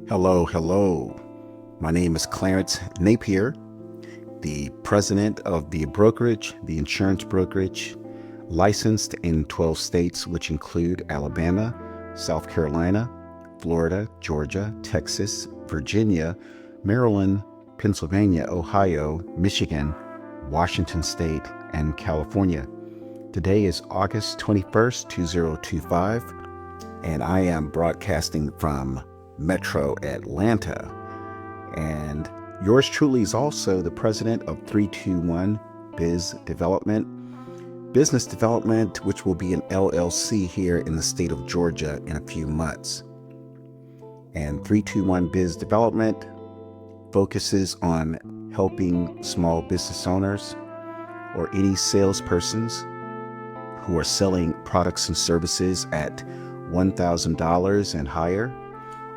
Hello, hello. My name is Clarence Napier, the president of the brokerage, the insurance brokerage, licensed in 12 states, which include Alabama, South Carolina, Florida, Georgia, Texas, Virginia, Maryland, Pennsylvania, Ohio, Michigan, Washington State, and California. Today is August 21st, 2025, and I am broadcasting from Metro Atlanta. And yours truly is also the president of 321 Biz Development, Business Development, which will be an LLC here in the state of Georgia in a few months. And 321 Biz Development focuses on helping small business owners or any salespersons who are selling products and services at $1,000 and higher,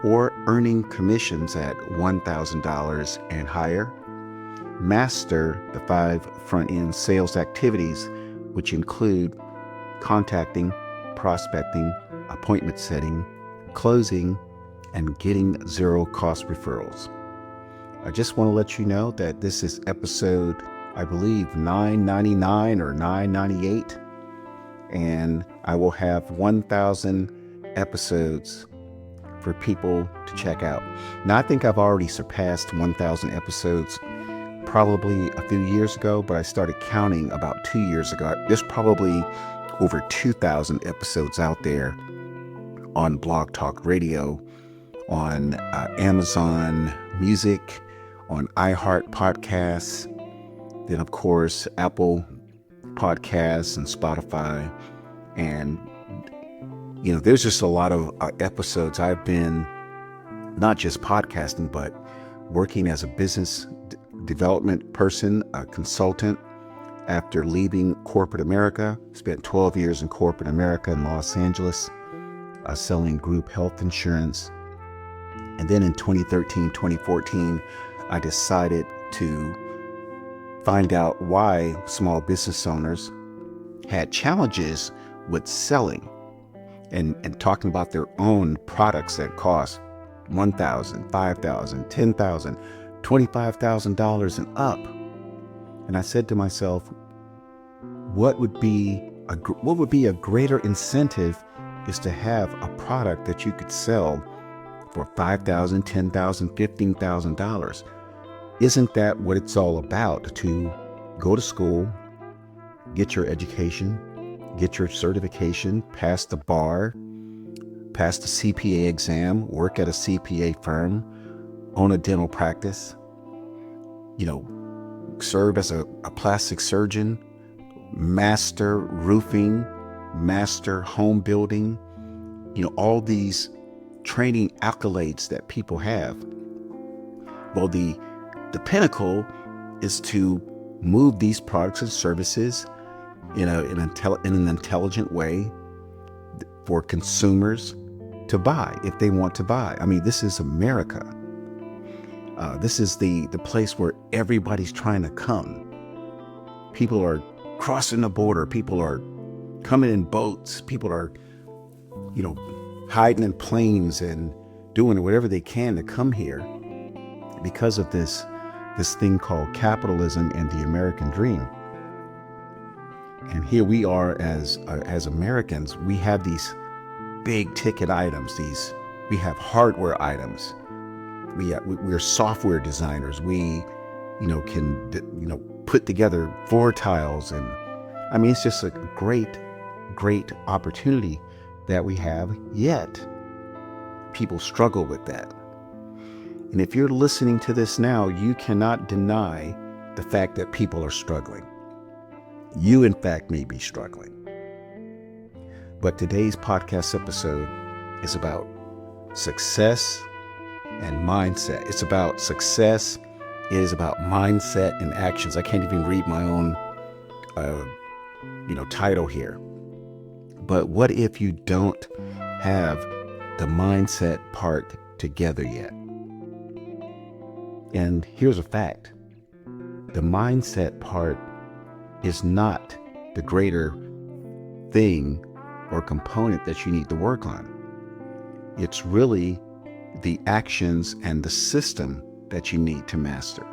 or earning commissions at $1,000 and higher, master the 5 front-end sales activities, which include contacting, prospecting, appointment setting, closing, and getting zero-cost referrals. I just want to let you know that this is episode, I believe, 999 or 998, and I will have 1,000 episodes for people to check out. Now, I think I've already surpassed 1,000 episodes probably a few years ago, but I started counting about 2 years ago. There's probably over 2,000 episodes out there on Blog Talk Radio, on Amazon Music, on iHeart Podcasts, then of course Apple Podcasts and Spotify. And there's just a lot of episodes. I've been not just podcasting, but working as a business development person, a consultant. After leaving corporate America, spent 12 years in corporate America in Los Angeles, selling group health insurance. And then in 2013, 2014, I decided to find out why small business owners had challenges with selling and talking about their own products that cost $1,000, $5,000, $10,000, $25,000 and up. And I said to myself, what would be a greater incentive is to have a product that you could sell for $5,000, $10,000, $15,000. Isn't that what it's all about? To go to school, get your education, get your certification, pass the bar, pass the CPA exam, work at a CPA firm, own a dental practice, serve as a plastic surgeon, master roofing, master home building, all these training accolades that people have. Well, the pinnacle is to move these products and services in an intelligent way for consumers to buy if they want to buy. I mean, this is America. This is the place where everybody's trying to come. People are crossing the border. People are coming in boats. People are, hiding in planes and doing whatever they can to come here because of this thing called capitalism and the American dream. And here we are as Americans. We have these big ticket items. We have hardware items. We're software designers. We, can put together floor tiles, and I mean, it's just a great opportunity that we have. Yet people struggle with that. And if you're listening to this now, you cannot deny the fact that people are struggling. You, in fact, may be struggling. But today's podcast episode is about success and mindset. It's about success. It is about mindset and actions. I can't even read my own, title here. But what if you don't have the mindset part together yet? And here's a fact. The mindset part is not the greater thing or component that you need to work on. It's really the actions and the system that you need to master.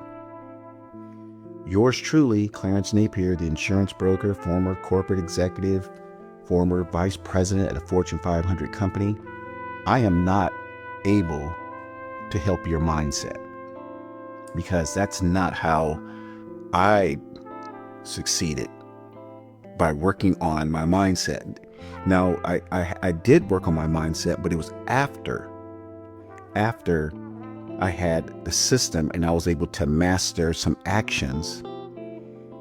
Yours truly, Clarence Napier, the insurance broker, former corporate executive, former vice president at a Fortune 500 company. I am not able to help your mindset, because that's not how I succeeded, by working on my mindset. Now, I did work on my mindset, but it was after I had the system and I was able to master some actions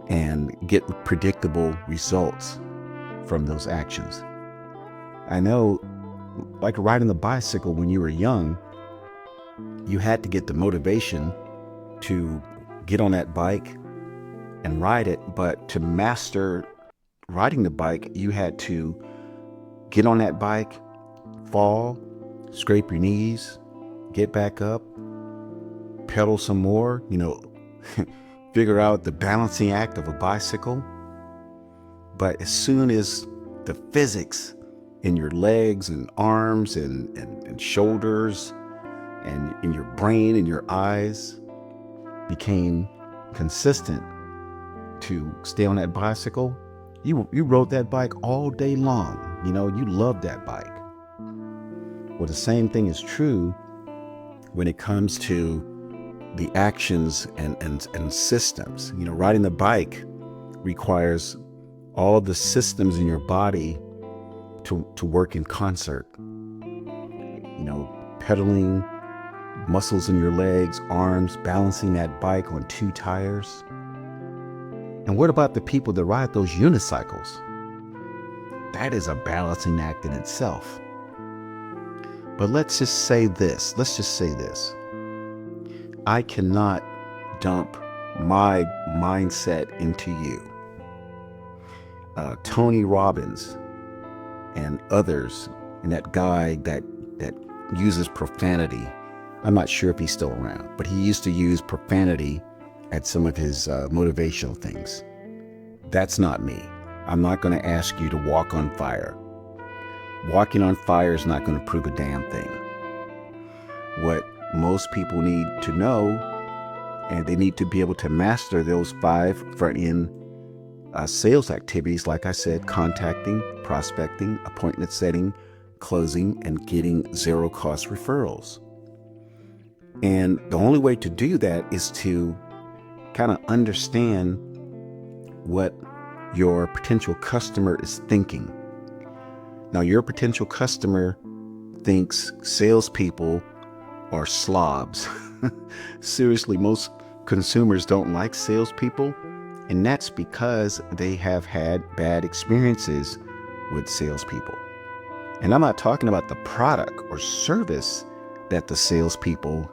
and get predictable results from those actions. I know, like riding the bicycle when you were young, you had to get the motivation to get on that bike and ride it, but to master riding the bike, you had to get on that bike, fall, scrape your knees, get back up, pedal some more, figure out the balancing act of a bicycle. But as soon as the physics in your legs and arms and shoulders and in your brain and your eyes became consistent to stay on that bicycle, you rode that bike all day long. You loved that bike. Well, the same thing is true when it comes to the actions and systems. Riding the bike requires all the systems in your body to work in concert. Pedaling, muscles in your legs, arms, balancing that bike on 2 tires. And what about the people that ride those unicycles? That is a balancing act in itself. But let's just say this. I cannot dump my mindset into you. Tony Robbins and others, and that guy that uses profanity. I'm not sure if he's still around, but he used to use profanity at some of his motivational things. That's not me. I'm not going to ask you to walk on fire. Walking on fire is not going to prove a damn thing. What most people need to know, and they need to be able to master those 5 front-end sales activities, like I said: contacting, prospecting, appointment setting, closing, and getting zero-cost referrals. And the only way to do that is to kind of understand what your potential customer is thinking. Now, your potential customer thinks salespeople are slobs. Seriously, most consumers don't like salespeople, and that's because they have had bad experiences with salespeople. And I'm not talking about the product or service that the salespeople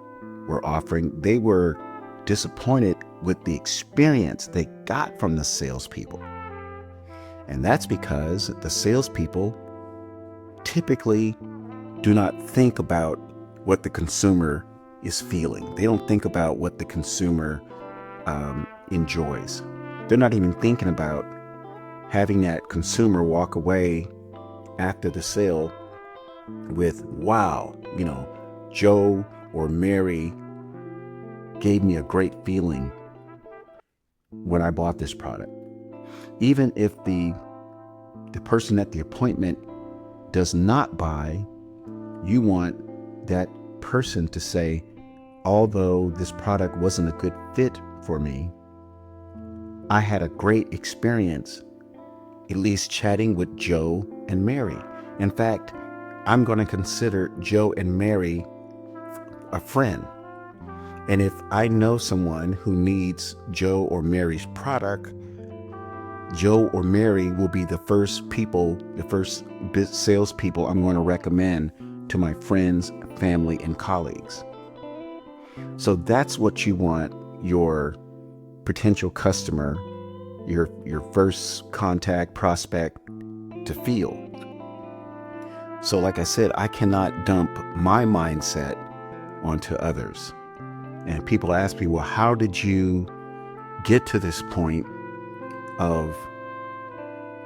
were offering. They were disappointed with the experience they got from the salespeople. And that's because the salespeople typically do not think about what the consumer is feeling. They don't think about what the consumer enjoys. They're not even thinking about having that consumer walk away after the sale with, wow, Joe or Mary gave me a great feeling when I bought this product. Even if the person at the appointment does not buy, you want that person to say, although this product wasn't a good fit for me, I had a great experience, at least chatting with Joe and Mary. In fact, I'm going to consider Joe and Mary a friend. And if I know someone who needs Joe or Mary's product, Joe or Mary will be the first salespeople I'm going to recommend to my friends, family, and colleagues. So that's what you want your potential customer, your first contact prospect, to feel. So like I said, I cannot dump my mindset onto others. And people ask me, well, how did you get to this point of,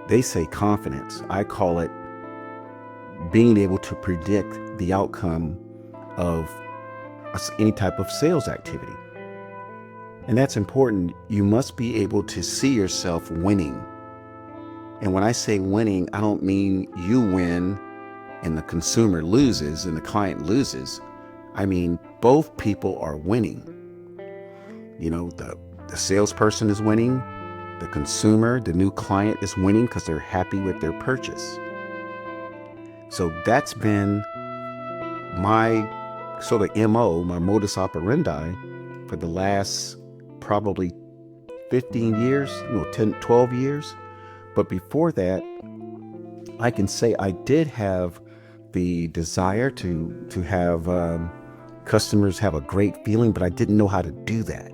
they say, confidence? I call it being able to predict the outcome of any type of sales activity. And that's important. You must be able to see yourself winning. And when I say winning, I don't mean you win and the consumer loses and the client loses. I mean, both people are winning. The salesperson is winning, the consumer, the new client is winning because they're happy with their purchase. So that's been my sort of MO, my modus operandi for the last probably 15 years, 10, 12 years. But before that, I can say I did have the desire to have customers have a great feeling, but I didn't know how to do that.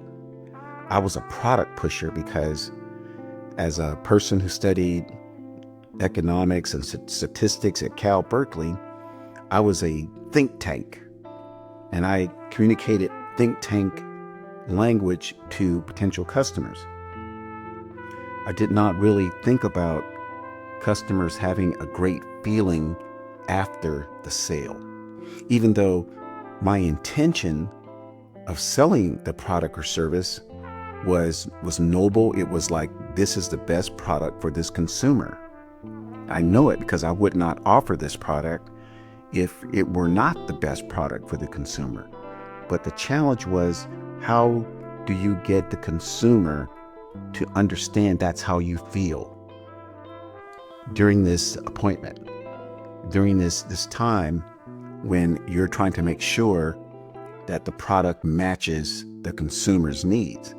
I was a product pusher because as a person who studied economics and statistics at Cal Berkeley, I was a think tank, and I communicated think tank language to potential customers. I did not really think about customers having a great feeling after the sale, even though my intention of selling the product or service was noble. It was like, this is the best product for this consumer. I know it because I would not offer this product if it were not the best product for the consumer. But the challenge was, how do you get the consumer to understand that's how you feel during this appointment, during this time when you're trying to make sure that the product matches the consumer's needs?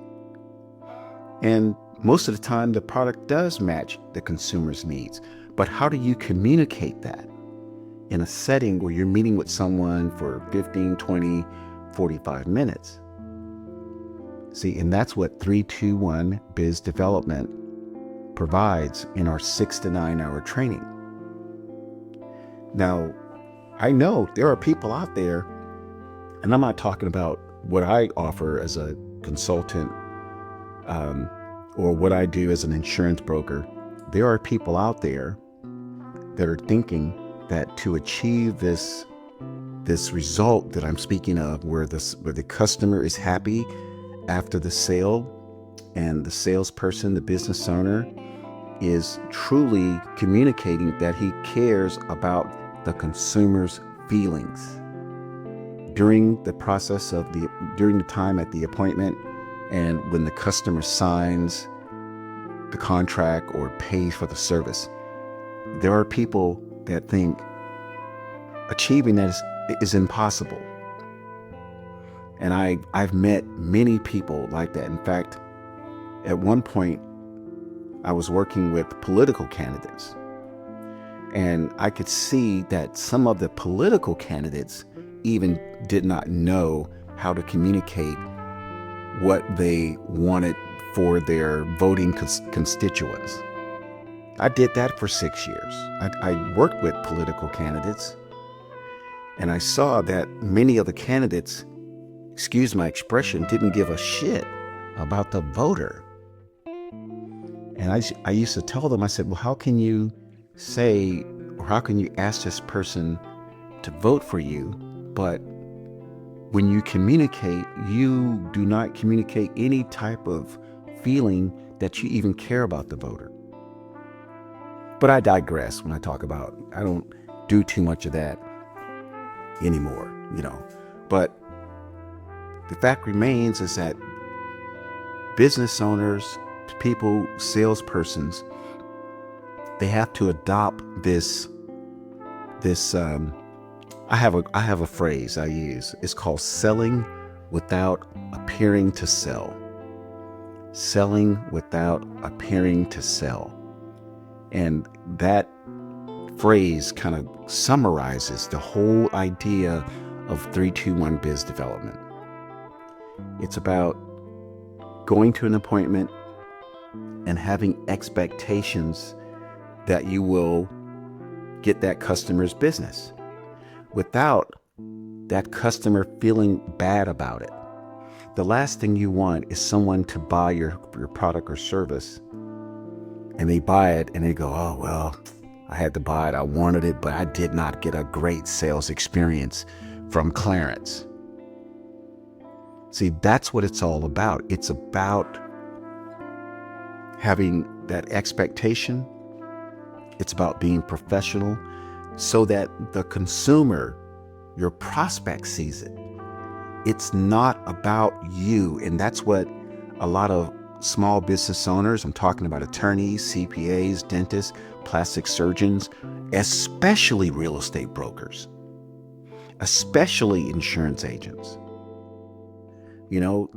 And most of the time, the product does match the consumer's needs. But how do you communicate that in a setting where you're meeting with someone for 15, 20, 45 minutes? See, and that's what 3-2-1 Biz Development provides in our 6 to 9 hour training. Now, I know there are people out there, and I'm not talking about what I offer as a consultant or what I do as an insurance broker. There are people out there that are thinking that to achieve this result that I'm speaking of, where the customer is happy after the sale, and the salesperson, the business owner, is truly communicating that he cares about the consumer's feelings during the process during the time at the appointment, and when the customer signs the contract or pays for the service. There are people that think achieving that is impossible. And I've met many people like that. In fact, at one point, I was working with political candidates, and I could see that some of the political candidates even did not know how to communicate what they wanted for their voting constituents. I did that for 6 years. I worked with political candidates, and I saw that many of the candidates, excuse my expression, didn't give a shit about the voter. And I used to tell them, I said, well, how can you say, or how can you ask this person to vote for you, but when you communicate, you do not communicate any type of feeling that you even care about the voter? But I digress when I talk about, I don't do too much of that anymore, But the fact remains is that business owners, people, salespersons, they have to adopt this. I have a phrase I use. It's called selling without appearing to sell. Selling without appearing to sell. And that phrase kind of summarizes the whole idea of 3-2-1 Biz Development. It's about going to an appointment and having expectations that you will get that customer's business without that customer feeling bad about it. The last thing you want is someone to buy your product or service, and they buy it and they go, oh, well, I had to buy it. I wanted it, but I did not get a great sales experience from Clarence. See, that's what it's all about. It's about having that expectation. It's about being professional so that the consumer, your prospect, sees it. It's not about you. And that's what a lot of small business owners, I'm talking about attorneys, CPAs, dentists, plastic surgeons, especially real estate brokers, especially insurance agents. You know,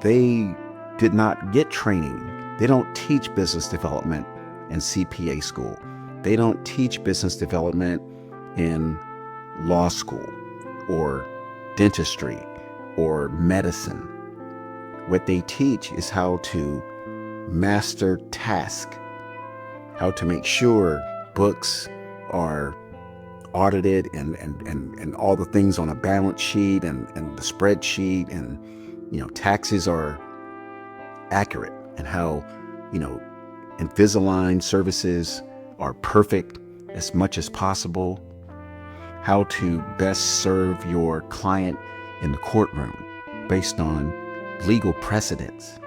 they did not get training. They don't teach business development in CPA school. They don't teach business development in law school or dentistry or medicine. What they teach is how to master task, how to make sure books are audited and all the things on a balance sheet and the spreadsheet and, taxes are accurate, and how, Invisalign services are perfect as much as possible, how to best serve your client in the courtroom based on legal precedents.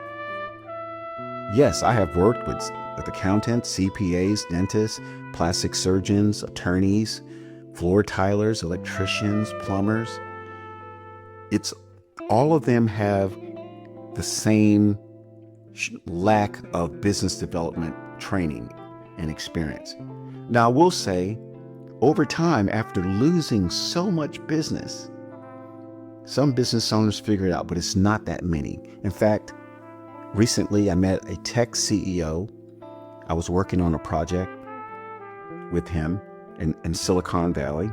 Yes, I have worked with accountants, CPAs, dentists, plastic surgeons, attorneys, floor tilers, electricians, plumbers. It's all of them have the same lack of business development training and experience. Now, I will say, over time, after losing so much business, some business owners figure it out, but it's not that many. In fact, recently I met a tech CEO. I was working on a project with him in Silicon Valley.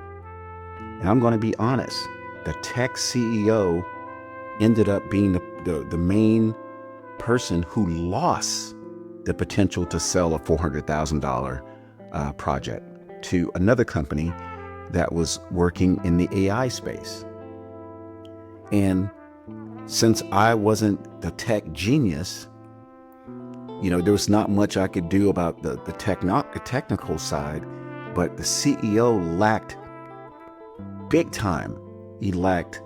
And I'm going to be honest, the tech CEO ended up being the main person who lost the potential to sell a $400,000 project to another company that was working in the AI space. And since I wasn't the tech genius, there was not much I could do about the technical side, but the CEO lacked big time. He lacked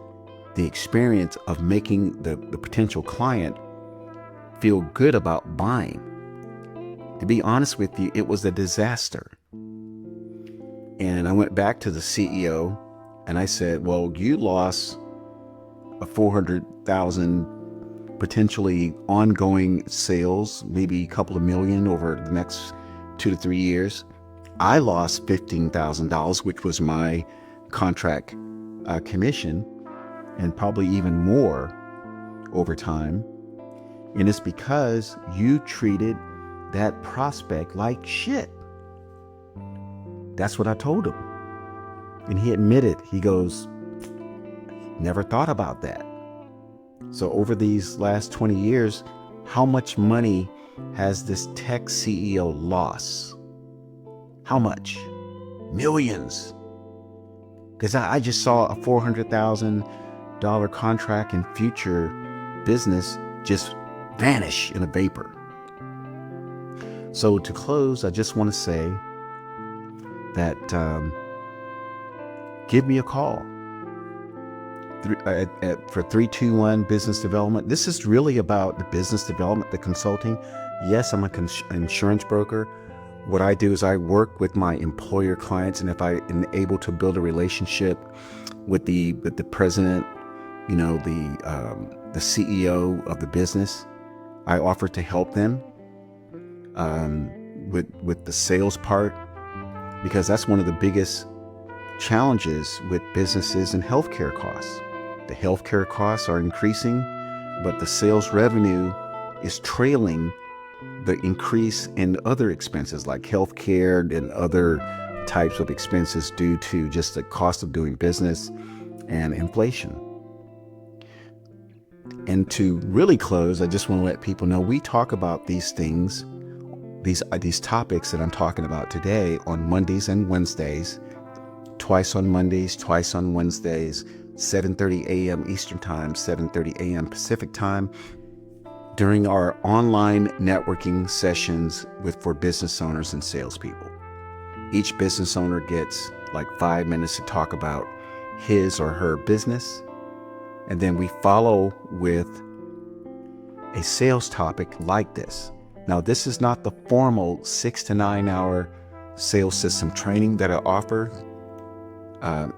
the experience of making the potential client feel good about buying. To be honest with you, it was a disaster. And I went back to the CEO and I said, well, you lost a 400,000 potentially ongoing sales, maybe a couple of million over the next 2 to 3 years. I lost $15,000, which was my contract commission, and probably even more over time. And it's because you treated that prospect like shit. That's what I told him. And he admitted, he goes, never thought about that. So over these last 20 years, how much money has this tech CEO lost? How much? Millions. Because I just saw a $400,000 contract in future business just vanish in a vapor. So to close, I just want to say that give me a call for 321 Business Development. This is really about the business development, the consulting. Yes, I'm an insurance broker. What I do is I work with my employer clients, and if I am able to build a relationship with the president, the CEO of the business, I offer to help them with the sales part, because that's one of the biggest challenges with businesses and healthcare costs. The healthcare costs are increasing, but the sales revenue is trailing the increase in other expenses like healthcare and other types of expenses due to just the cost of doing business and inflation. And to really close, I just want to let people know we talk about these things, these topics that I'm talking about today on Mondays and Wednesdays, twice on Mondays, twice on Wednesdays, 7:30 a.m. Eastern Time, 7:30 a.m. Pacific Time, during our online networking sessions for business owners and salespeople. Each business owner gets like 5 minutes to talk about his or her business, And then we follow with a sales topic like this. Now, this is not the formal 6 to 9 hour sales system training that I offer,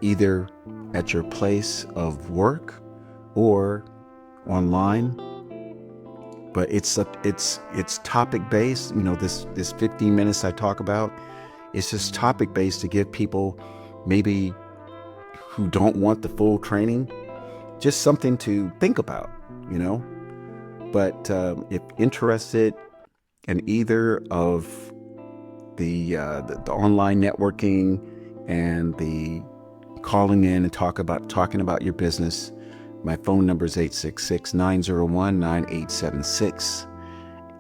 either at your place of work or online. But it's topic based. This 15 minutes I talk about, it's just topic based to give people maybe who don't want the full training just something to think about. But if interested in either of the online networking and the calling in and talking about your business, my phone number is 866-901-9876.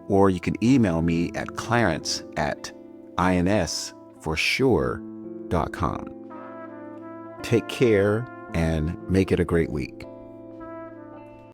Or you can email me at clarence@insforsure.com. Take care and make it a great week.